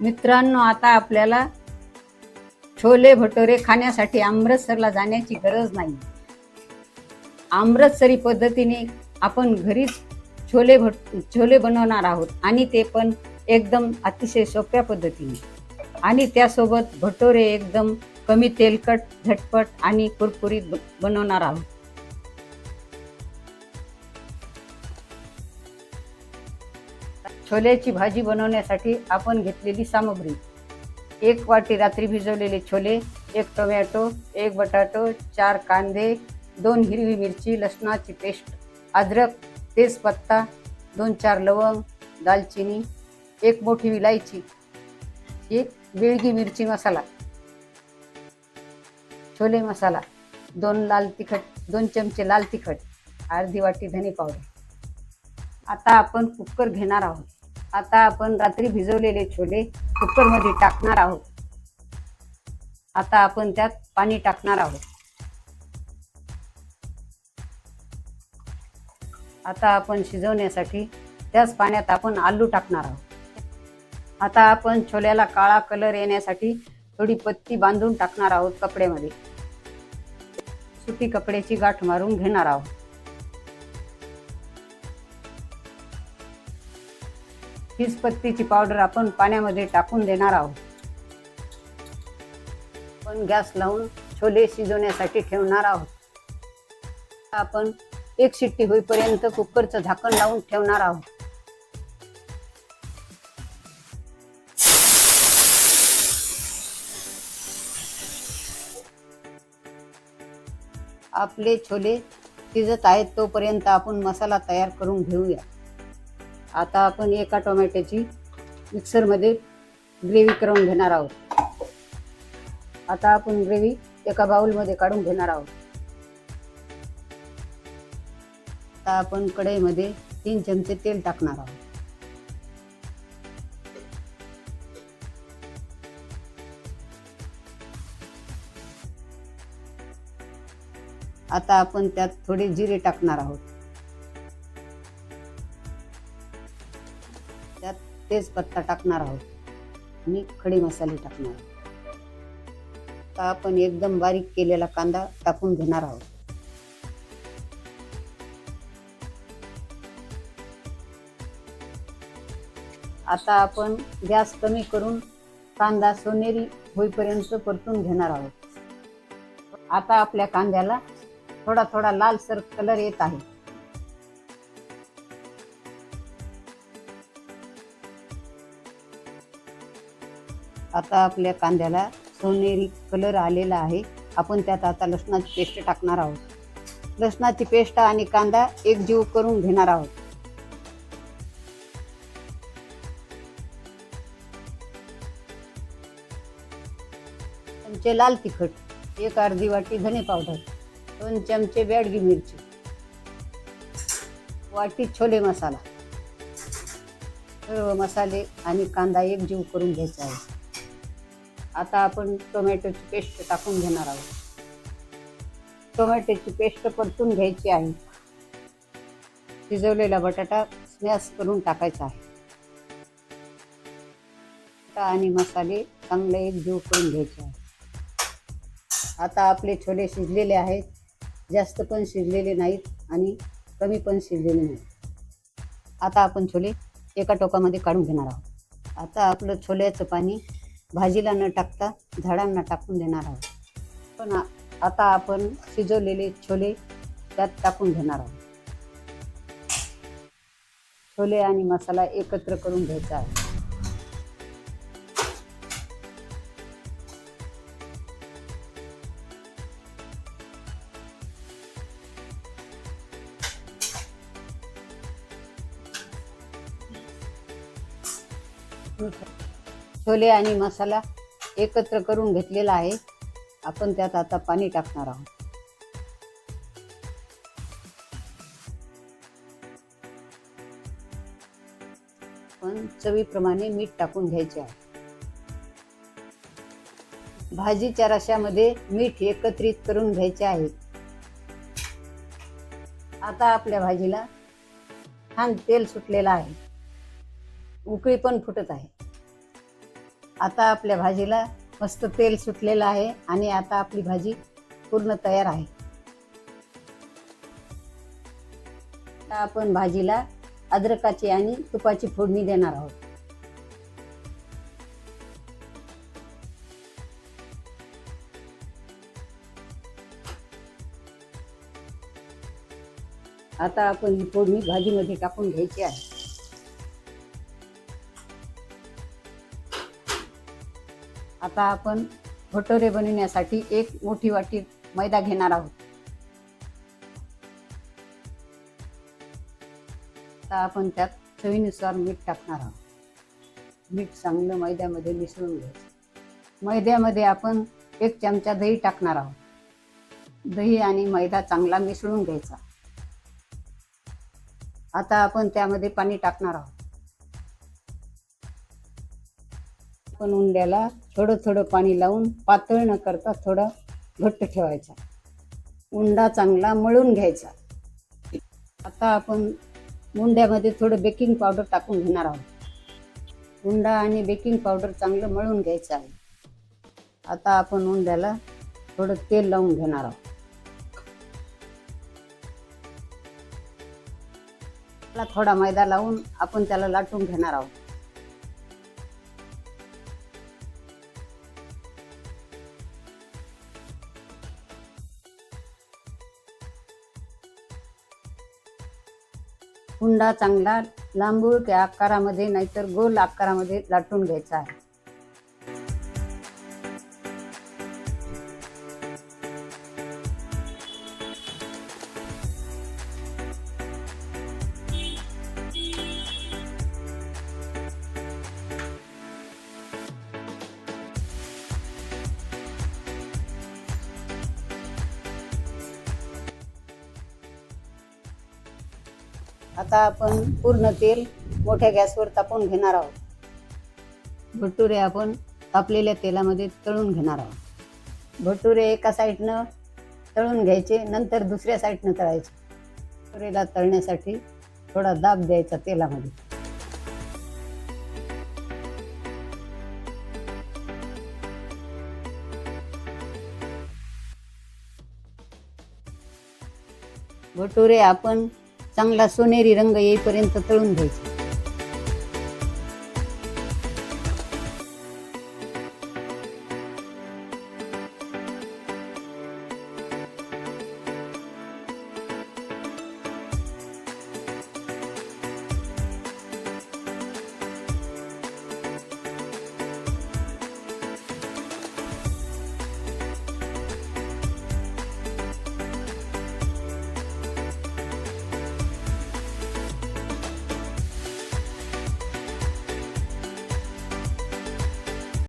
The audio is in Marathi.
मित्रांनो, आता आपल्याला छोले भटोरे खाण्यासाठी अमृतसरला जाण्याची गरज नाही. अमृतसरी पद्धतीने आपण घरीच छोले बनवणार आहोत आणि ते पण एकदम अतिशय सोप्या पद्धतीने. आणि त्यासोबत भटोरे एकदम कमी तेलकट, झटपट आणि कुरकुरीत बनवणार आहोत. छोल्याची भाजी बनवण्यासाठी आपण घेतलेली सामग्री: 1 वाटी रात्री भिजवलेले छोले, 1 टोमॅटो, 1 बटाटो, 4 कांदे, 2 हिरवी मिरची, लसणाची पेस्ट, अद्रक, तेजपत्ता, 2-4 लवंग, दालचिनी, 1 मोठी विलायची, 1 बेडगी मिरची मसाला, छोले मसाला, 2 चमचे लाल तिखट, अर्धी वाटी धने पावडर. आता आपण कुकर घेणार आहोत. आता आपण रात्री भिजवलेले छोले कुकरमध्ये टाकणार आहोत. आता आपण त्यात पाणी टाकणार आहोत. आता आपण शिजवण्यासाठी त्याच पाण्यात आपण आलू टाकणार आहोत. आता आपण छोल्याला काळा कलर येण्यासाठी थोडी पत्ती बांधून टाकणार आहोत. कपड्यामध्ये सुती कपड्याची गाठ मारून घेणार आहोत. हीच पत्तीची पावडर आपण पाण्यामध्ये टाकून देणार आहोत. आपण गॅस लावून छोले शिजवण्यासाठी ठेवणार आहोत. आपण 1 शिट्टी होईपर्यंत कुकरचं झाकण लावून ठेवणार आहोत. आपले छोले शिजत आहेत तोपर्यंत आपण मसाला तयार करून घेऊया. आता आपण एका टोमॅटोची मिक्सरमध्ये ग्रेव्ही करून घेणार आहोत. आता आपण ग्रेव्ही एका बाउलमध्ये काढून घेणार आहोत. आता आपण कढईमध्ये 3 चमचे तेल टाकणार आहोत. आता आपण त्यात थोडे जिरे टाकणार आहोत. त्यात तेजपत्ता टाकणार आहोत आणि खडे मसाले टाकणार आहोत. आता आपण एकदम बारीक केलेला कांदा टाकून घेणार आहोत. आता आपण गॅस कमी करून कांदा सोनेरी होईपर्यंत परतून घेणार आहोत. आता आपल्या कांद्याला थोडा थोडा लालसर कलर येत आहे. आता आपल्या कांद्याला सोनेरी कलर आलेला आहे. आपण त्यात आता लसणाची पेस्ट टाकणार आहोत. लसणाची पेस्ट आणि कांदा एकजीव करून घेणार आहोत. चमचे लाल तिखट, 1 अर्धी वाटी धने पावडर, 2 चमचे बेडगी मिरची, वाटी छोले मसाला. सर्व मसाले आणि कांदा एकजीव करून घ्यायचा आहे. आता आपण टोमॅटोची पेस्ट टाकून घेणार आहोत. टोमॅटोची पेस्ट परतून घ्यायची आहे. शिजवलेला बटाटा स्मॅश करून टाकायचा आहे. आणि मसाले चांगले एकजीव करून घ्यायचे आहे. आता आपले छोले शिजलेले आहेत. जास्त पण शिजलेले नाहीत आणि कमी पण शिजलेले नाहीत. आता आपण छोले एका टोपामध्ये काढून घेणार आहोत. आता आपलं छोल्याचं पाणी भाजीला न टाकता झाडांना टाकून देणार आहोत. पण आता आपण शिजवलेले छोले त्यात टाकून घेणार आहोत. छोले आणि मसाला एकत्र करून घ्यायचा आहे. छोले आणि मसाला एकत्र करून घेतलेला आहे. आपण त्यात आता पाणी टाकणार आहोत. पण चवीप्रमाणे मीठ टाकून घ्यायचे आहे. भाजीच्या रश्यामध्ये मीठ एकत्रित करून घ्यायचे आहे. आता आपल्या भाजीला छान तेल सुटलेलं आहे. उकळी पण फुटत आहे. आता आपल्या भाजीला मस्त तेल सुटलेलं आहे आणि आता आपली भाजी पूर्ण तयार आहे. आता आपण भाजीला अद्रकाची आणि तुपाची फोडणी देणार आहोत. आता आपण ही फोडणी भाजीमध्ये टाकून घ्यायची आहे. आता आपण भटुरे बनवण्यासाठी एक मोठी वाटी मैदा घेणार आहोत. आता आपण त्यात चवीनुसार मीठ टाकणार आहोत. मीठ चांगलं मैद्यामध्ये मिसळून घ्यायचं. मैद्यामध्ये आपण 1 चमचा दही टाकणार आहोत. दही आणि मैदा चांगला मिसळून घ्यायचा. आता आपण त्यामध्ये पाणी टाकणार आहोत. आपण उंड्याला थोडं थोडं पाणी लावून पातळ न करता थोडा घट्ट ठेवायचा. उंडा चांगला मळून घ्यायचा. आता आपण उंड्यामध्ये थोडं बेकिंग पावडर टाकून घेणार आहोत. उंडा आणि बेकिंग पावडर चांगलं मळून घ्यायचं आहे. आता आपण उंड्याला थोडं तेल लावून घेणार आहोत. थोडा मैदा लावून आपण त्याला लाटून घेणार आहोत. उंडा चांगला लांबूळ त्या आकारामध्ये नाहीतर गोल आकारामध्ये लाटून घ्यायचा आहे. आता आपण पूर्ण तेल मोठ्या गॅसवर तापवून घेणार आहोत. भटुरे आपण तापलेल्या तेलामध्ये तळून घेणार आहोत. भटुरे एका साईडनं तळून घ्यायचे, नंतर दुसऱ्या साईडनं तळायचे. भटुरेला तळण्यासाठी थोडा दाब द्यायचा तेलामध्ये. भटुरे आपण चांगला सोनेरी रंग येईपर्यंत तळून घ्यायचे.